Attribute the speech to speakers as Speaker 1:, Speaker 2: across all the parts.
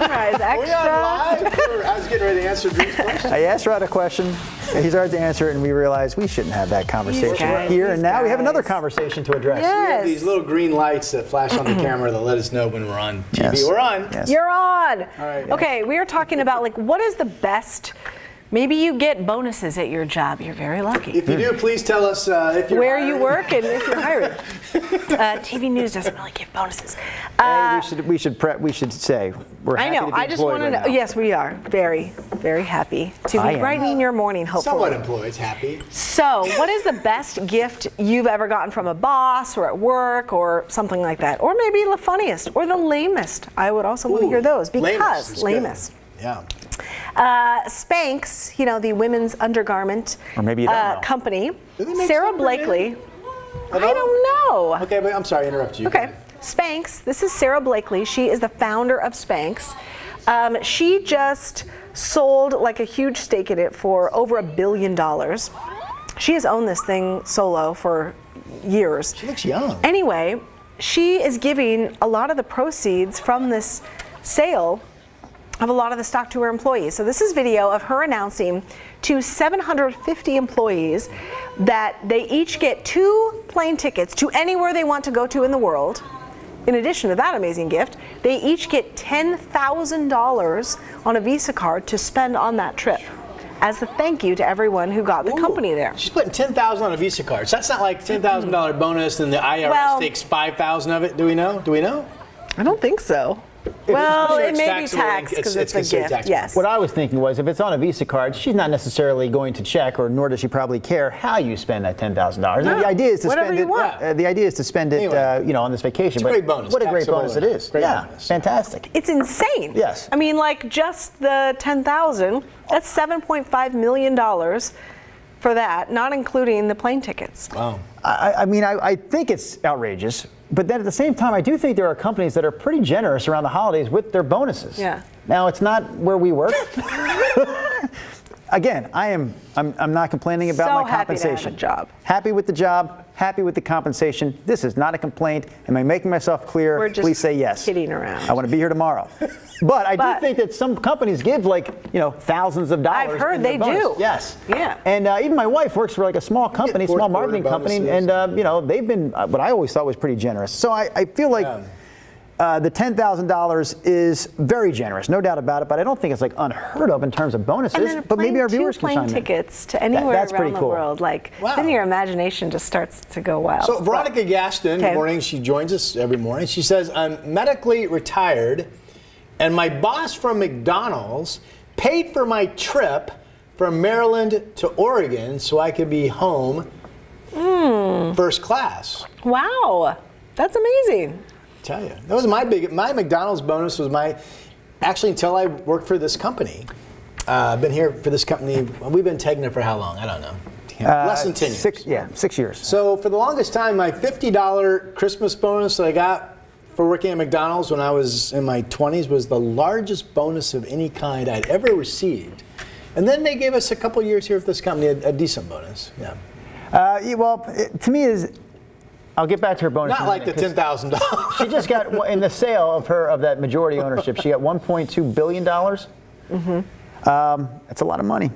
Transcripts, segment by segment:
Speaker 1: Sunrise
Speaker 2: Are we
Speaker 1: Extra.
Speaker 2: on live? I was getting ready to answer Drew's question.
Speaker 3: I asked Rod a question, and he started to answer it, and we realized we shouldn't have that conversation here. And now we have another conversation to address.
Speaker 1: Yes.
Speaker 2: We have these little green lights that flash on the camera that let us know when we're on TV.
Speaker 3: Yes.
Speaker 2: We're on.
Speaker 3: Yes.
Speaker 1: You're on.
Speaker 2: All right.
Speaker 1: Okay, we are talking about like what is the best. Maybe you get bonuses at your job. You're very lucky.
Speaker 2: If you do, please tell us if you're
Speaker 1: Where
Speaker 2: hiring.
Speaker 1: you work and if you're hired. TV news doesn't really give bonuses.
Speaker 3: Hey, we should say we're happy
Speaker 1: I know.
Speaker 3: to be
Speaker 1: I just
Speaker 3: employed
Speaker 1: want to
Speaker 3: right
Speaker 1: know.
Speaker 3: now.
Speaker 1: Yes, we are very, very happy to
Speaker 3: I
Speaker 1: be
Speaker 3: am.
Speaker 1: brightening your morning. Hopefully.
Speaker 2: Somewhat employed, happy.
Speaker 1: So, what is the best gift you've ever gotten from a boss or at work or something like that? Or maybe the funniest or the lamest. I would also want to hear those because
Speaker 2: lamest. Yeah.
Speaker 1: Spanx, the women's undergarment
Speaker 3: Or maybe you don't know.
Speaker 1: company.
Speaker 2: Do they make
Speaker 1: Sarah
Speaker 2: stuff for
Speaker 1: Blakely.
Speaker 2: men?
Speaker 1: I don't know.
Speaker 2: Okay, but I'm sorry to interrupt you.
Speaker 1: Okay. Spanx, this is Sarah Blakely. She is the founder of Spanx. She just sold like a huge stake in it for over $1 billion. She has owned this thing solo for years.
Speaker 2: She looks young.
Speaker 1: Anyway, she is giving a lot of the proceeds from this sale of a lot of the stock to her employees. So this is video of her announcing to 750 employees that they each get 2 plane tickets to anywhere they want to go to in the world. In addition to that amazing gift, they each get $10,000 on a Visa card to spend on that trip as a thank you to everyone who got the company there.
Speaker 2: She's putting $10,000 on a Visa card. So that's not like $10,000 bonus and the IRS takes $5,000 of it. Do we know?
Speaker 1: I don't think so. Well,
Speaker 2: sure
Speaker 1: it
Speaker 2: it's
Speaker 1: may be
Speaker 2: taxable,
Speaker 1: taxed because it's a
Speaker 2: considered
Speaker 1: gift.
Speaker 2: taxable.
Speaker 1: Yes.
Speaker 3: What I was thinking was, if it's on a Visa card, she's not necessarily going to check, or nor does she probably care how you spend that $10,000.
Speaker 1: No,
Speaker 3: The idea is to
Speaker 1: whatever
Speaker 3: spend
Speaker 1: you
Speaker 3: it.
Speaker 1: want.
Speaker 3: The idea is to spend it,
Speaker 2: Anyway.
Speaker 3: on this vacation.
Speaker 2: It's a great bonus.
Speaker 3: What a great
Speaker 2: Taxable
Speaker 3: bonus it
Speaker 2: and
Speaker 3: is.
Speaker 2: great
Speaker 3: Yeah,
Speaker 2: bonus.
Speaker 3: fantastic.
Speaker 1: It's insane.
Speaker 3: Yes.
Speaker 1: I mean, like just the 10,000, that's $7.5 million for that, not including the plane tickets.
Speaker 2: Wow.
Speaker 3: I think it's outrageous, but then at the same time, I do think there are companies that are pretty generous around the holidays with their bonuses.
Speaker 1: Yeah.
Speaker 3: Now, it's not where we work. Again, I'm not complaining about
Speaker 1: So
Speaker 3: my
Speaker 1: happy to have
Speaker 3: compensation.
Speaker 1: a job.
Speaker 3: Happy with the job, happy with the compensation. This is not a complaint. Am I making myself clear?
Speaker 1: We're just
Speaker 3: Please say yes.
Speaker 1: kidding around.
Speaker 3: I want to be here tomorrow. But I do think that some companies give thousands of dollars.
Speaker 1: I've heard
Speaker 3: in their
Speaker 1: they
Speaker 3: bonus.
Speaker 1: do.
Speaker 3: Yes.
Speaker 1: Yeah.
Speaker 3: And even my wife works for like a small company,
Speaker 2: fourth
Speaker 3: small
Speaker 2: quarter
Speaker 3: marketing company,
Speaker 2: bonuses.
Speaker 3: and they've been what I always thought was pretty generous. So I feel like the $10,000 is very generous, no doubt about it. But I don't think it's like unheard of in terms of bonuses.
Speaker 1: And then
Speaker 3: but maybe our viewers
Speaker 1: two
Speaker 3: can
Speaker 1: plane
Speaker 3: chime in.
Speaker 1: tickets to anywhere
Speaker 3: that's
Speaker 1: around
Speaker 3: pretty
Speaker 1: the
Speaker 3: cool.
Speaker 1: world. Like,
Speaker 2: Wow.
Speaker 1: then your imagination just starts to go wild.
Speaker 2: So Veronica Gaston,
Speaker 1: Okay.
Speaker 2: good morning. She joins us every morning. She says, I'm medically retired, and my boss from McDonald's paid for my trip from Maryland to Oregon so I could be home first class.
Speaker 1: Wow, that's amazing.
Speaker 2: Tell you, that was my McDonald's bonus was actually until I worked for this company. I've been here for this company. We've been taking it for how long? I don't know. Less than 10 years.
Speaker 3: 6 years.
Speaker 2: So for the longest time, my $50 Christmas bonus that I got for working at McDonald's when I was in my 20s was the largest bonus of any kind I'd ever received. And then they gave us a couple years here with this company a decent bonus. Yeah.
Speaker 3: To me I'll get back to her bonus.
Speaker 2: Not like the $10,000.
Speaker 3: She just got, in the sale of that majority ownership, she got $1.2 billion. Mm-hmm. That's a lot of money.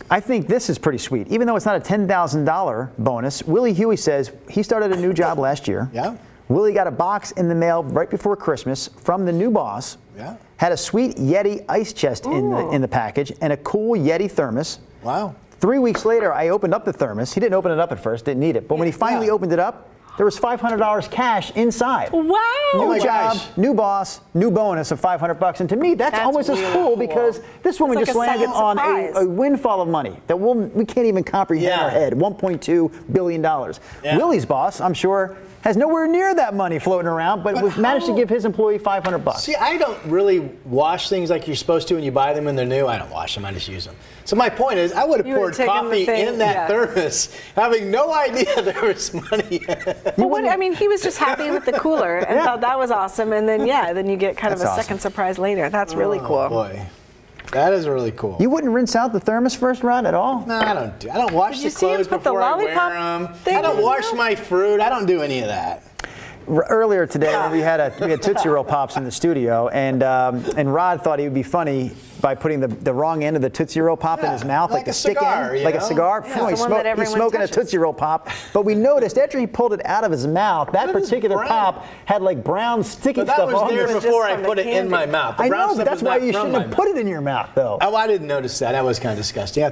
Speaker 3: I think this is pretty sweet. Even though it's not a $10,000 bonus, Willie Huey says he started a new job last year.
Speaker 2: Yeah.
Speaker 3: Willie got a box in the mail right before Christmas from the new boss.
Speaker 2: Yeah.
Speaker 3: Had a sweet Yeti ice chest in the package and a cool Yeti thermos.
Speaker 2: Wow.
Speaker 3: 3 weeks later, I opened up the thermos. He didn't open it up at first, didn't need it. But when he finally opened it up, there was $500 cash inside.
Speaker 1: Wow.
Speaker 3: New job,
Speaker 2: gosh.
Speaker 3: new boss, new bonus of $500. And to me, that's almost
Speaker 1: really
Speaker 3: as cool because this woman
Speaker 1: It's
Speaker 3: just
Speaker 1: like a
Speaker 3: landed
Speaker 1: second
Speaker 3: on
Speaker 1: surprise.
Speaker 3: a windfall of money that we can't even comprehend in our head. $1.2 billion.
Speaker 2: Yeah.
Speaker 3: Willie's boss, I'm sure, has nowhere near that money floating around, but we've managed to give his employee $500.
Speaker 2: See, I don't really wash things like you're supposed to when you buy them and they're new. I don't wash them, I just use them. So my point is, I would have
Speaker 1: You would've
Speaker 2: poured
Speaker 1: taken the
Speaker 2: coffee
Speaker 1: thing,
Speaker 2: in that
Speaker 1: yeah.
Speaker 2: thermos, having no idea there was money.
Speaker 1: Well, he was just happy with the cooler and thought that was awesome. And then, then you get kind of
Speaker 3: That's
Speaker 1: a
Speaker 3: awesome.
Speaker 1: second surprise later. That's really cool.
Speaker 2: Boy, that is really cool.
Speaker 3: You wouldn't rinse out the thermos first, Rod, at all?
Speaker 2: No, I don't wash
Speaker 1: Did
Speaker 2: the
Speaker 1: you see him
Speaker 2: clothes
Speaker 1: put the
Speaker 2: before I wear
Speaker 1: lollipop
Speaker 2: them.
Speaker 1: thing
Speaker 2: I don't
Speaker 1: in
Speaker 2: wash
Speaker 1: there?
Speaker 2: my fruit. I don't do any of that.
Speaker 3: Earlier today, we had Tootsie Roll Pops in the studio, and Rod thought he would be funny by putting the wrong end of the Tootsie Roll Pop in his mouth, like the stick
Speaker 2: cigar,
Speaker 3: end, like a cigar.
Speaker 1: Yeah,
Speaker 3: He's
Speaker 1: he's
Speaker 3: smoking a Tootsie Roll Pop, but we noticed after he pulled it out of his mouth, that particular pop had like brown sticky stuff on it.
Speaker 2: That was there before I put it
Speaker 1: candy.
Speaker 2: in my mouth. The
Speaker 3: I
Speaker 2: brown
Speaker 3: know, but
Speaker 2: stuff
Speaker 3: that's
Speaker 2: was
Speaker 3: why
Speaker 2: not
Speaker 3: you
Speaker 2: from
Speaker 3: shouldn't
Speaker 2: my
Speaker 3: have
Speaker 2: mouth.
Speaker 3: put it in your mouth, though.
Speaker 2: Oh, I didn't notice that. That was kind of disgusting.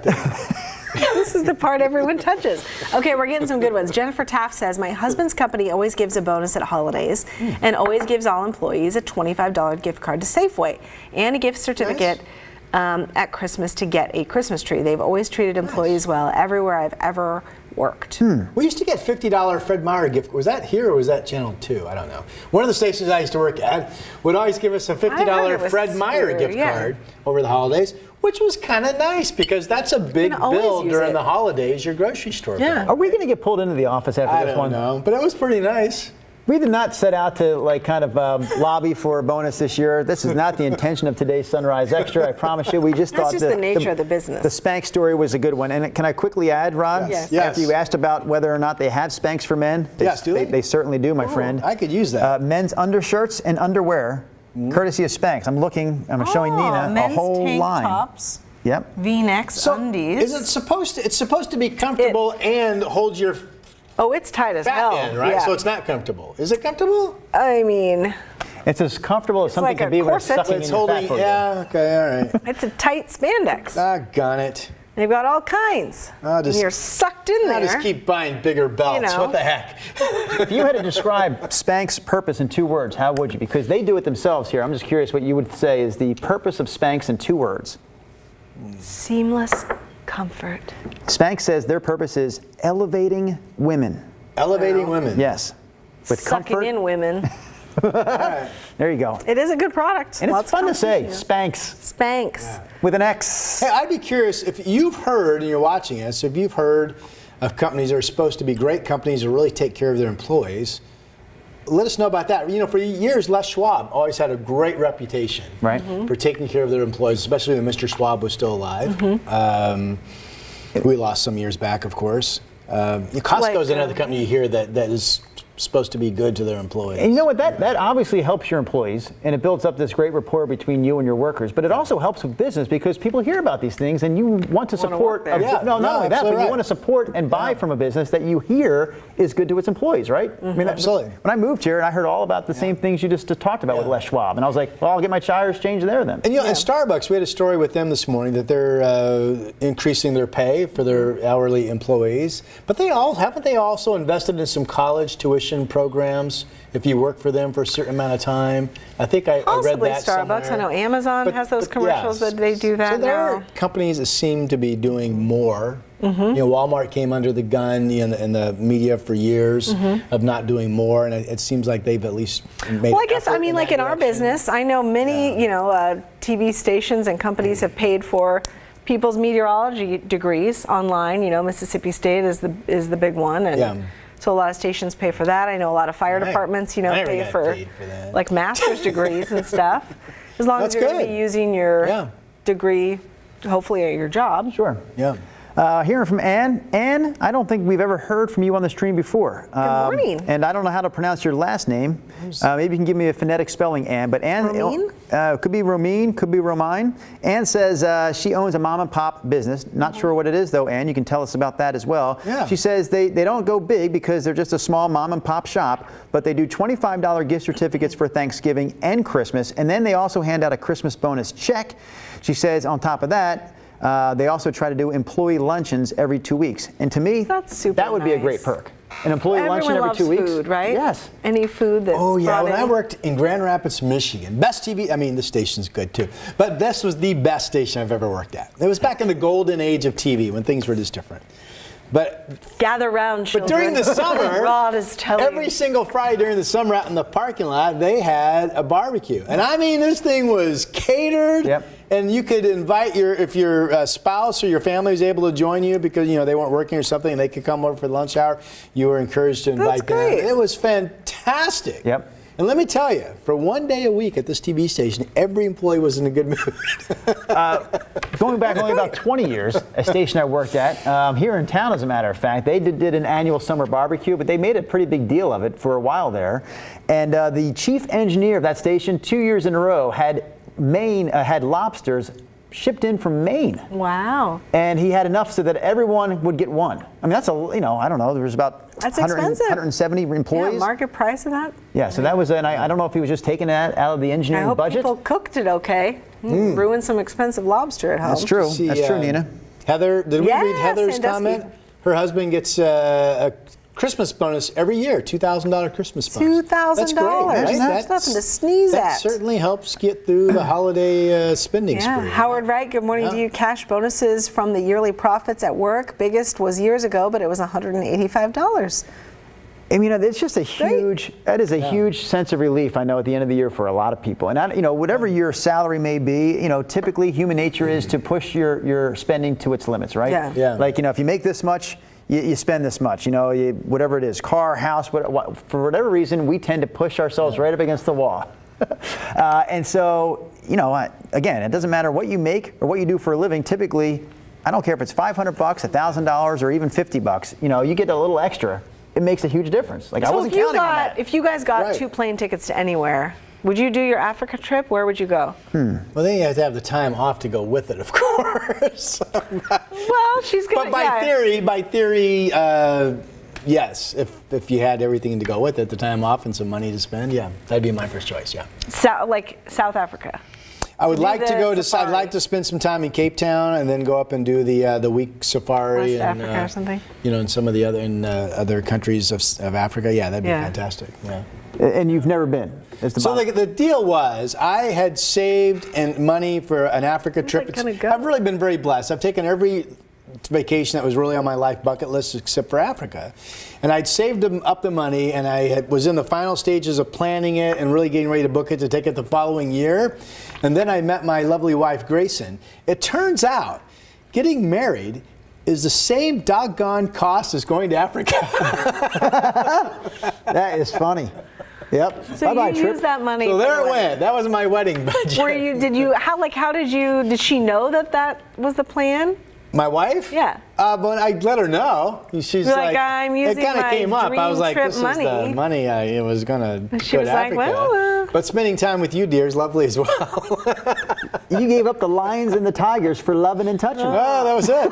Speaker 1: This is the part everyone touches. Okay, we're getting some good ones. Jennifer Taft says, my husband's company always gives a bonus at holidays and always gives all employees a $25 gift card to Safeway and a gift certificate at Christmas to get a Christmas tree. They've always treated employees well everywhere I've ever worked.
Speaker 2: We used to get $50 Fred Meyer gift. Was that here or was that Channel 2? I don't know. One of the stations I used to work at would always give us a $50 Fred Meyer gift card over the holidays, which was kind of nice because that's a big bill during the holidays, your grocery store bill.
Speaker 3: Are we going to get pulled into the office after this one?
Speaker 2: I don't know, but it was pretty nice.
Speaker 3: We did not set out to lobby for a bonus this year. This is not the intention of today's Sunrise Extra. I promise you. We just thought
Speaker 1: that's just the nature of the business.
Speaker 3: The Spanx story was a good one. And can I quickly add, Rod?
Speaker 1: Yes.
Speaker 3: After you asked about whether or not they have Spanx for men,
Speaker 2: Yes, do they?
Speaker 3: They certainly do, my friend.
Speaker 2: I could use that.
Speaker 3: Men's undershirts and underwear, courtesy of Spanx. I'm showing Nina
Speaker 4: men's
Speaker 3: a whole
Speaker 4: tank
Speaker 3: line.
Speaker 4: Tops,
Speaker 3: Yep.
Speaker 4: V-necks, undies.
Speaker 2: Is it supposed to? It's supposed to be comfortable and hold your
Speaker 1: Oh, it's tight as
Speaker 2: fat
Speaker 1: hell.
Speaker 2: in, right?
Speaker 1: Yeah.
Speaker 2: So it's not comfortable. Is it comfortable?
Speaker 1: I mean,
Speaker 3: It's as comfortable as something
Speaker 1: like
Speaker 3: can
Speaker 1: a
Speaker 3: be when it's
Speaker 1: corset.
Speaker 3: sucking
Speaker 2: It's
Speaker 3: in your fat
Speaker 2: holding.
Speaker 3: for you.
Speaker 2: Yeah. Okay. All right.
Speaker 1: it's a tight spandex.
Speaker 2: Doggone it.
Speaker 1: They've got all kinds.
Speaker 2: I'll just-
Speaker 1: and you're sucked in
Speaker 2: I'll
Speaker 1: there.
Speaker 2: just keep buying bigger belts.
Speaker 1: know.
Speaker 2: What the heck?
Speaker 3: If you had to describe Spanx' purpose in 2 words, how would you? Because they do it themselves here. I'm just curious what you would say is the purpose of Spanx in 2 words.
Speaker 1: Seamless comfort.
Speaker 3: Spanx says their purpose is elevating women.
Speaker 2: Elevating women.
Speaker 3: Yes. With
Speaker 1: Sucking
Speaker 3: comfort.
Speaker 1: in women.
Speaker 3: There you go.
Speaker 1: It is a good product.
Speaker 3: And
Speaker 1: Lots
Speaker 3: it's fun
Speaker 1: of
Speaker 3: to say,
Speaker 1: competition.
Speaker 3: Spanx,
Speaker 1: Spanx.
Speaker 3: with an X.
Speaker 2: Hey, I'd be curious if you've heard, and you're watching us, if you've heard of companies that are supposed to be great companies that really take care of their employees, let us know about that. You know, for years, Les Schwab always had a great reputation
Speaker 3: Right.
Speaker 2: for taking care of their employees, especially when Mr. Schwab was still alive. We lost some years back, of course. Costco's another company you hear that is supposed to be good to their employees.
Speaker 3: And you know what? That obviously helps your employees, and it builds up this great rapport between you and your workers. But it also helps with business because people hear about these things, and you want to support.
Speaker 1: work there.
Speaker 3: Not only that, but
Speaker 2: absolutely
Speaker 3: you want to support and buy from a business that you hear is good to its employees, right? I mean,
Speaker 2: Absolutely.
Speaker 3: When I moved here, and I heard all about the same things you just talked about with Les Schwab, and I was like, well, I'll get my tires changed there then.
Speaker 2: And you know, at Starbucks, we had a story with them this morning that they're increasing their pay for their hourly employees. But haven't they also invested in some college tuition programs if you work for them for a certain amount of time? I think I read
Speaker 1: Possibly
Speaker 2: that
Speaker 1: Starbucks.
Speaker 2: somewhere.
Speaker 1: I know Amazon has those commercials that they do that
Speaker 2: so there
Speaker 1: now.
Speaker 2: are companies that seem to be doing more. You know, Walmart came under the gun in the media for years of not doing more, and it seems like they've at least made.
Speaker 1: Well, I guess, I mean, like in our business, I know many, TV stations and companies have paid for people's meteorology degrees online. You know, Mississippi State is the big one, and so a lot of stations pay for that. I know a lot of fire departments, pay for like master's degrees and stuff. As long as you're going to be using your degree, hopefully at your job.
Speaker 3: Sure.
Speaker 2: Yeah.
Speaker 3: Hearing from Ann. Ann, I don't think we've ever heard from you on the stream before.
Speaker 1: Good morning.
Speaker 3: And I don't know how to pronounce your last name. Maybe you can give me a phonetic spelling, Ann. But Ann, could be Romine, could be Romine. Ann says she owns a mom and pop business. Not sure what it is though, Ann. You can tell us about that as well.
Speaker 2: Yeah.
Speaker 3: She says they don't go big because they're just a small mom and pop shop, but they do $25 gift certificates for Thanksgiving and Christmas. And then they also hand out a Christmas bonus check. She says on top of that, they also try to do employee luncheons every 2 weeks. And to me, that would be a great perk. An employee luncheon every 2 weeks.
Speaker 1: Food, right?
Speaker 3: Yes.
Speaker 1: Any food that's
Speaker 2: When
Speaker 1: in.
Speaker 2: I worked in Grand Rapids, Michigan, best TV, I mean, the station's good too, but this was the best station I've ever worked at. It was back in the golden age of TV when things were just different. But
Speaker 1: Gather round, children.
Speaker 2: But during the summer,
Speaker 1: Rod is telling
Speaker 2: every single Friday during the summer out in the parking lot, they had a barbecue. And I mean, this thing was catered.
Speaker 3: Yep.
Speaker 2: And you could invite if your spouse or your family was able to join you because, they weren't working or something and they could come over for the lunch hour, you were encouraged to invite them.
Speaker 1: great.
Speaker 2: It was fantastic.
Speaker 3: Yep.
Speaker 2: And let me tell you, for one day a week at this TV station, every employee was in a good mood.
Speaker 3: Going back only about 20 years, a station I worked at, here in town, as a matter of fact, they did an annual summer barbecue, but they made a pretty big deal of it for a while there. And the chief engineer of that station, 2 years in a row, had lobsters shipped in from Maine.
Speaker 1: Wow.
Speaker 3: And he had enough so that everyone would get one. I mean, that's I don't know, there was about
Speaker 1: That's expensive.
Speaker 3: 170 employees.
Speaker 1: Yeah, market price of that.
Speaker 3: Yeah, so that was, and I don't know if he was just taking that out of the
Speaker 1: I
Speaker 3: engineering
Speaker 1: hope
Speaker 3: budget.
Speaker 1: people cooked it okay. Ruined some expensive lobster at home.
Speaker 3: That's true.
Speaker 2: See,
Speaker 3: That's true, Nina.
Speaker 2: Heather, did we read Heather's
Speaker 1: Sandusky.
Speaker 2: comment? Her husband gets a Christmas bonus every year, $2,000 Christmas bonus.
Speaker 1: $2,000.
Speaker 2: That's great, right?
Speaker 1: That's nothing to sneeze
Speaker 2: that
Speaker 1: at.
Speaker 2: certainly helps get through the holiday spending
Speaker 1: Yeah.
Speaker 2: spree.
Speaker 1: Howard Wright, good morning to you. Cash bonuses from the yearly profits at work. Biggest was years ago, but it was $185.
Speaker 3: I mean, it's just a huge, that is a huge sense of relief, I know, at the end of the year for a lot of people. And, whatever your salary may be, typically human nature is to push your spending to its limits, right?
Speaker 1: Yeah.
Speaker 3: Like, if you make this much, you spend this much, whatever it is, car, house, for whatever reason, we tend to push ourselves right up against the wall. And so, again, it doesn't matter what you make or what you do for a living. Typically, I don't care if it's $500, $1,000, or even $50, you get a little extra. It makes a huge difference. Like, I wasn't counting on that.
Speaker 1: If you guys got
Speaker 2: Right.
Speaker 1: 2 plane tickets to anywhere, would you do your Africa trip? Where would you go?
Speaker 2: Well, then you have to have the time off to go with it, of course.
Speaker 1: Well, she's going
Speaker 2: But by theory, yes. If you had everything to go with it, the time off and some money to spend, yeah, that'd be my first choice. Yeah.
Speaker 1: Like South Africa.
Speaker 2: I would
Speaker 1: do
Speaker 2: like to
Speaker 1: the
Speaker 2: go to.
Speaker 1: safari.
Speaker 2: I'd like to spend some time in Cape Town and then go up and do the week safari
Speaker 1: West
Speaker 2: and
Speaker 1: Africa or something.
Speaker 2: in some of the other countries of Africa. Yeah, that'd be fantastic. Yeah.
Speaker 3: And you've never been.
Speaker 2: So the deal was, I had saved money for an Africa trip.
Speaker 1: that gonna go?
Speaker 2: I've really been very blessed. I've taken every vacation that was really on my life bucket list except for Africa. And I'd saved up the money, and I was in the final stages of planning it and really getting ready to book it to take it the following year. And then I met my lovely wife, Grayson. It turns out getting married is the same doggone cost as going to Africa.
Speaker 3: That is funny. Yep.
Speaker 1: So
Speaker 3: Bye-bye,
Speaker 1: you
Speaker 3: trip.
Speaker 1: use that money.
Speaker 2: So
Speaker 1: for
Speaker 2: there it
Speaker 1: what?
Speaker 2: went. That was my wedding budget.
Speaker 1: Did she know that was the plan?
Speaker 2: My wife?
Speaker 1: Yeah.
Speaker 2: But I let her know. She's
Speaker 1: You're like, I'm using
Speaker 2: it kind of
Speaker 1: my
Speaker 2: came up. I was
Speaker 1: dream
Speaker 2: like,
Speaker 1: trip
Speaker 2: this
Speaker 1: money.
Speaker 2: is the money I was going to
Speaker 1: She
Speaker 2: go
Speaker 1: was
Speaker 2: to
Speaker 1: like,
Speaker 2: Africa.
Speaker 1: well,
Speaker 2: But spending time with you, dear, is lovely as well.
Speaker 3: You gave up the lions and the tigers for loving and touching.
Speaker 2: Oh, that was it.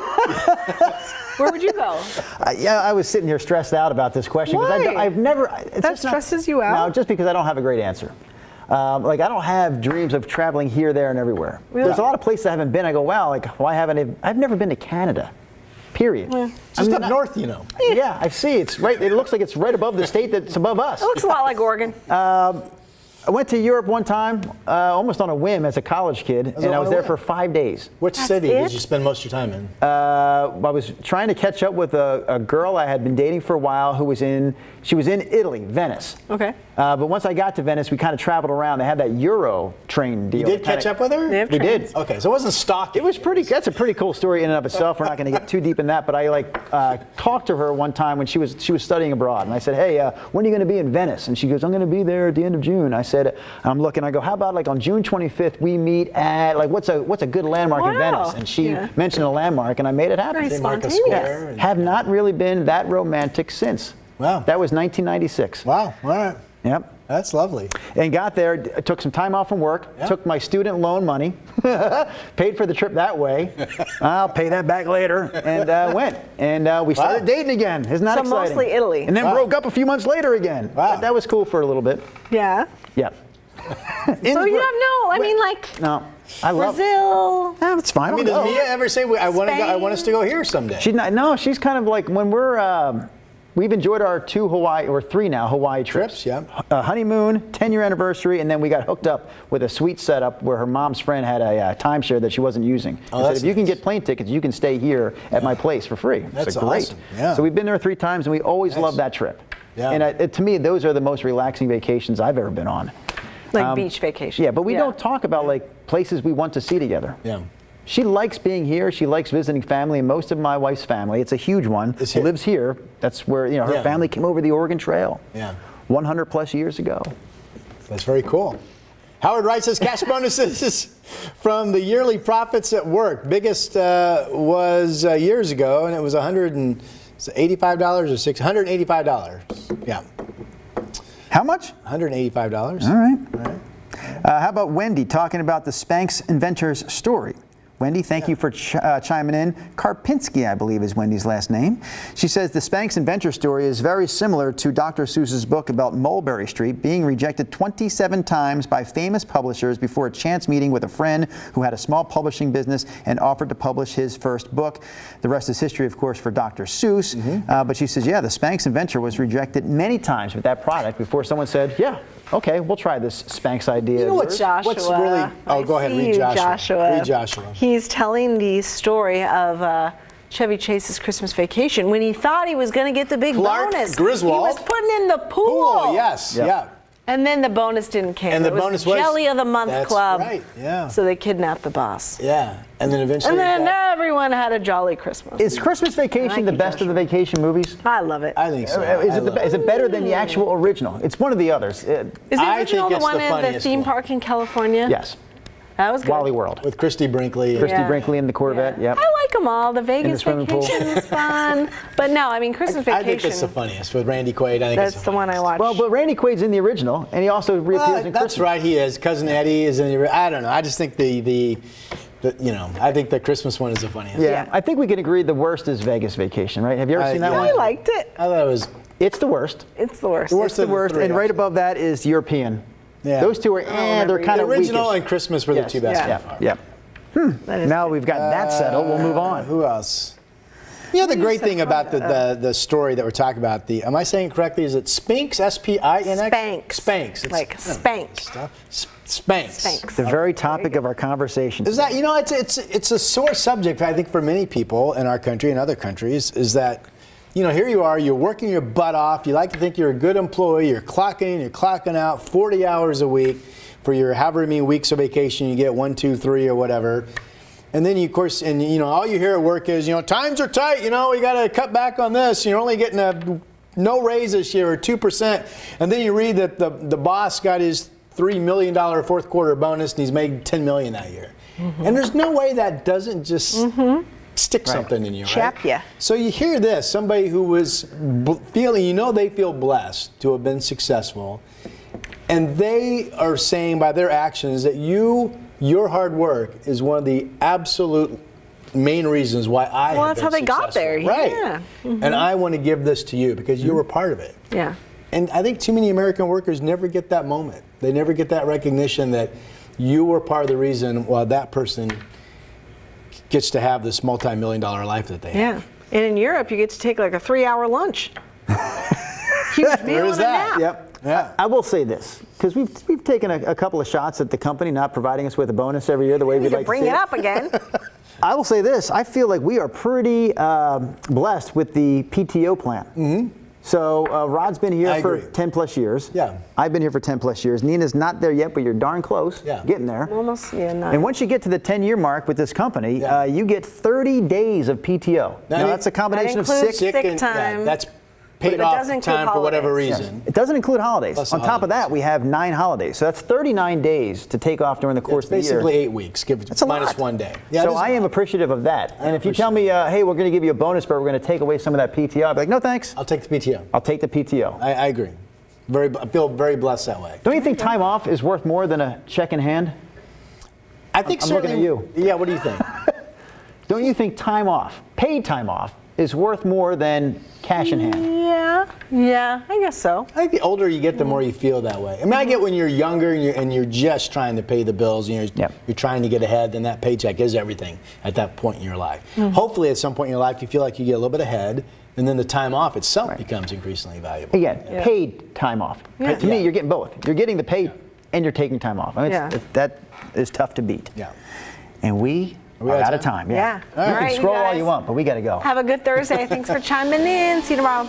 Speaker 1: Where would you go?
Speaker 3: I was sitting here stressed out about this question because
Speaker 1: Why?
Speaker 3: I've never. It's
Speaker 1: That
Speaker 3: just not-
Speaker 1: stresses you out?
Speaker 3: No, just because I don't have a great answer. I don't have dreams of traveling here, there, and everywhere.
Speaker 1: Really?
Speaker 3: There's a lot of places I haven't been. I go, wow, why haven't I? I've never been to Canada. Period.
Speaker 2: Just up north,
Speaker 3: Yeah, I see. It's right. It looks like it's right above the state that's above us.
Speaker 1: It looks a lot like Oregon.
Speaker 3: I went to Europe one time, almost on a whim as a college kid, and I was there for 5 days.
Speaker 2: Which city
Speaker 1: it?
Speaker 2: did you spend most of your time in?
Speaker 3: I was trying to catch up with a girl I had been dating for a while who was in Italy, Venice.
Speaker 1: Okay.
Speaker 3: But once I got to Venice, we kind of traveled around. They had that Euro train deal.
Speaker 2: You did catch up with her?
Speaker 1: They have
Speaker 3: We
Speaker 1: trains.
Speaker 3: did.
Speaker 2: Okay, so it wasn't stalking.
Speaker 3: It was that's a pretty cool story in and of itself. We're not going to get too deep in that, but I talked to her one time when she was studying abroad, and I said, hey, when are you going to be in Venice? And she goes, I'm going to be there at the end of June. I said, I'm looking, I go, how about on June 25th, we meet at, what's a good landmark in
Speaker 1: Wow.
Speaker 3: Venice? And she mentioned a landmark, and I made it happen.
Speaker 1: Nice.
Speaker 2: St. Marcus
Speaker 1: Spontaneous.
Speaker 2: Square. and-
Speaker 3: Have not really been that romantic since.
Speaker 2: Wow.
Speaker 3: That was 1996.
Speaker 2: Wow, all right.
Speaker 3: Yep.
Speaker 2: That's lovely.
Speaker 3: And got there, took some time off from work,
Speaker 2: Yep.
Speaker 3: took my student loan money, paid for the trip that way. I'll pay that back later, and went. And we started
Speaker 2: Wow.
Speaker 3: dating again. Isn't that
Speaker 1: So
Speaker 3: exciting?
Speaker 1: mostly Italy.
Speaker 3: And then
Speaker 2: Wow.
Speaker 3: broke up a few months later again.
Speaker 2: Wow.
Speaker 3: But that was cool for a little bit.
Speaker 1: Yeah.
Speaker 3: Yeah.
Speaker 1: So you don't know. I mean,
Speaker 3: No, I love.
Speaker 1: Brazil.
Speaker 3: Yeah, it's fine.
Speaker 2: I mean,
Speaker 3: I'll
Speaker 2: does
Speaker 3: go.
Speaker 2: Mia ever say, I want us to go here someday?
Speaker 3: She's not. No, she's kind of like when we're. We've enjoyed our 2 Hawaii, or 3 now, Hawaii trips.
Speaker 2: Trips, yeah.
Speaker 3: Honeymoon, 10-year anniversary, and then we got hooked up with a sweet setup where her mom's friend had a timeshare that she wasn't using.
Speaker 2: Oh,
Speaker 3: I said,
Speaker 2: that's
Speaker 3: if you can
Speaker 2: nice.
Speaker 3: get plane tickets, you can stay here at my place for free. I
Speaker 2: That's
Speaker 3: said, great.
Speaker 2: awesome, yeah.
Speaker 3: So we've been there 3 times, and we always
Speaker 2: Nice.
Speaker 3: love that trip.
Speaker 2: Yeah.
Speaker 3: And to me, those are the most relaxing vacations I've ever been on.
Speaker 1: Like beach vacation.
Speaker 3: Yeah, but we don't talk about places we want to see together.
Speaker 2: Yeah.
Speaker 3: She likes being here. She likes visiting family. And most of my wife's family, it's a huge one,
Speaker 2: Is here.
Speaker 3: lives here. That's where her
Speaker 2: Yeah.
Speaker 3: family came over the Oregon Trail.
Speaker 2: Yeah.
Speaker 3: 100 plus years ago.
Speaker 2: That's very cool. Howard writes says cash bonuses from the yearly profits at work. Biggest was years ago, and it was $185 or $185. Yeah.
Speaker 3: How much?
Speaker 2: $185.
Speaker 3: All right. How about Wendy talking about the Spanx Inventors story? Wendy, thank you for chiming in. Karpinski, I believe, is Wendy's last name. She says the Spanx Inventor story is very similar to Dr. Seuss's book about Mulberry Street being rejected 27 times by famous publishers before a chance meeting with a friend who had a small publishing business and offered to publish his first book. The rest is history, of course, for Dr. Seuss. But she says, yeah, the Spanx Inventor was rejected many times with that product before someone said, yeah, okay, we'll try this Spanx idea.
Speaker 2: You know what's really? Oh, go ahead, read Joshua. Read Joshua.
Speaker 1: He's telling the story of Chevy Chase's Christmas Vacation when he thought he was going to get the big
Speaker 2: Clark
Speaker 1: bonus.
Speaker 2: Griswold.
Speaker 1: He was putting in the pool.
Speaker 2: Yes, yeah.
Speaker 1: And then the bonus didn't come.
Speaker 2: And the
Speaker 1: it was
Speaker 2: bonus was
Speaker 1: Jelly of the Month
Speaker 2: that's
Speaker 1: Club.
Speaker 2: Right, yeah.
Speaker 1: So they kidnapped the boss.
Speaker 2: Yeah, and then eventually.
Speaker 1: And then everyone had a jolly Christmas.
Speaker 3: Is Christmas Vacation the best of the vacation movies?
Speaker 1: I love it.
Speaker 2: I think so.
Speaker 3: Is it better than the actual original? It's one of the others.
Speaker 1: Is the original the one in the theme park in California?
Speaker 3: Yes.
Speaker 1: That was good.
Speaker 3: Wally World.
Speaker 2: With Christy Brinkley.
Speaker 3: Christy Brinkley in the Corvette, yep.
Speaker 1: I like them all. The Vegas
Speaker 3: swimming pool.
Speaker 1: Vacation is fun. But no, I mean, Christmas Vacation.
Speaker 2: I think that's the funniest. With Randy Quaid, I think
Speaker 1: that's the one I watched.
Speaker 3: Well, but Randy Quaid's in the original, and he also reappears in Christmas.
Speaker 2: That's right, he is. Cousin Eddie is in the. I don't know. I just think I think the Christmas one is the funniest.
Speaker 3: Yeah, I think we can agree the worst is Vegas Vacation, right? Have you ever seen that one?
Speaker 1: I liked it.
Speaker 2: I thought it was.
Speaker 3: It's the worst.
Speaker 1: It's the worst.
Speaker 3: It's the worst, and right above that is European. Yeah. Those two are, they're kind of
Speaker 2: the original
Speaker 3: weakish.
Speaker 2: and Christmas were the two best.
Speaker 3: Yeah. Now we've got that settled. We'll move on.
Speaker 2: Who else? You know, the great thing about the story that we're talking about, am I saying it correctly? Is it Spanx? S-P-I-N-X?
Speaker 1: Spanx.
Speaker 2: Spanx. It's,
Speaker 1: like Spanx.
Speaker 2: Spanx.
Speaker 3: The very topic of our conversation.
Speaker 2: Is that, it's a sore subject, I think, for many people in our country and other countries, is that, here you are, you're working your butt off. You like to think you're a good employee. You're clocking in, you're clocking out 40 hours a week for your however many weeks of vacation you get, 1, 2, 3, or whatever. And then, of course, all you hear at work is, times are tight. We got to cut back on this. You're only getting no raise this year or 2%. And then you read that the boss got his $3 million fourth quarter bonus and he's made $10 million that year. And there's no way that doesn't just stick something in you, right?
Speaker 1: Chap you.
Speaker 2: So you hear this, somebody who was feeling, they feel blessed to have been successful, and they are saying by their actions that your hard work is one of the absolute main reasons why I have been
Speaker 1: that's how they got there.
Speaker 2: Right.
Speaker 1: Yeah.
Speaker 2: And I want to give this to you because you were part of it.
Speaker 1: Yeah.
Speaker 2: And I think too many American workers never get that moment. They never get that recognition that you were part of the reason why that person gets to have this multi-million-dollar life that they have.
Speaker 1: Yeah. And in Europe, you get to take like a 3-hour lunch. Huge meal and a nap.
Speaker 3: Yep.
Speaker 2: Yeah.
Speaker 3: I will say this, because we've taken a couple of shots at the company not providing us with a bonus every year the way we'd like to
Speaker 1: bring
Speaker 3: see
Speaker 1: it up again.
Speaker 3: I will say this, I feel like we are pretty blessed with the PTO plan. So Rod's been here for 10 plus years.
Speaker 2: Yeah.
Speaker 3: I've been here for 10 plus years. Nina's not there yet, but you're darn close.
Speaker 2: Yeah.
Speaker 3: Getting there.
Speaker 1: Almost,
Speaker 3: And once you get to the 10-year mark with this company, you get 30 days of PTO. Now that's a combination of sick
Speaker 1: time.
Speaker 2: That's paid off time for whatever reason.
Speaker 3: It doesn't include holidays.
Speaker 2: Plus
Speaker 3: On top of that, we have 9 holidays. So that's 39 days to take off during the course of the year.
Speaker 2: Basically 8 weeks, minus 1 day. Yeah,
Speaker 3: so I am appreciative of that. And if you tell me, hey, we're going to give you a bonus, but we're going to take away some of that PTO, I'll be like, no, thanks.
Speaker 2: I'll take the PTO.
Speaker 3: I'll take the PTO.
Speaker 2: I agree. I feel very blessed that way.
Speaker 3: Don't you think time off is worth more than a check in hand?
Speaker 2: I think
Speaker 3: I'm looking at you.
Speaker 2: Yeah, what do you think?
Speaker 3: Don't you think time off, paid time off, is worth more than cash in hand?
Speaker 1: Yeah, I guess so.
Speaker 2: I think the older you get, the more you feel that way. I mean, I get when you're younger and you're just trying to pay the bills, and you're trying to get ahead, then that paycheck is everything at that point in your life. Hopefully at some point in your life you feel like you get a little bit ahead, and then the time off itself becomes increasingly valuable.
Speaker 3: Again, paid time off. To me, you're getting both. You're getting the pay and you're taking time off. I mean, that is tough to beat.
Speaker 2: Yeah.
Speaker 3: And we are out of time.
Speaker 1: Yeah.
Speaker 3: You can scroll all you want, but we got to go.
Speaker 1: Have a good Thursday. Thanks for chiming in. See you tomorrow.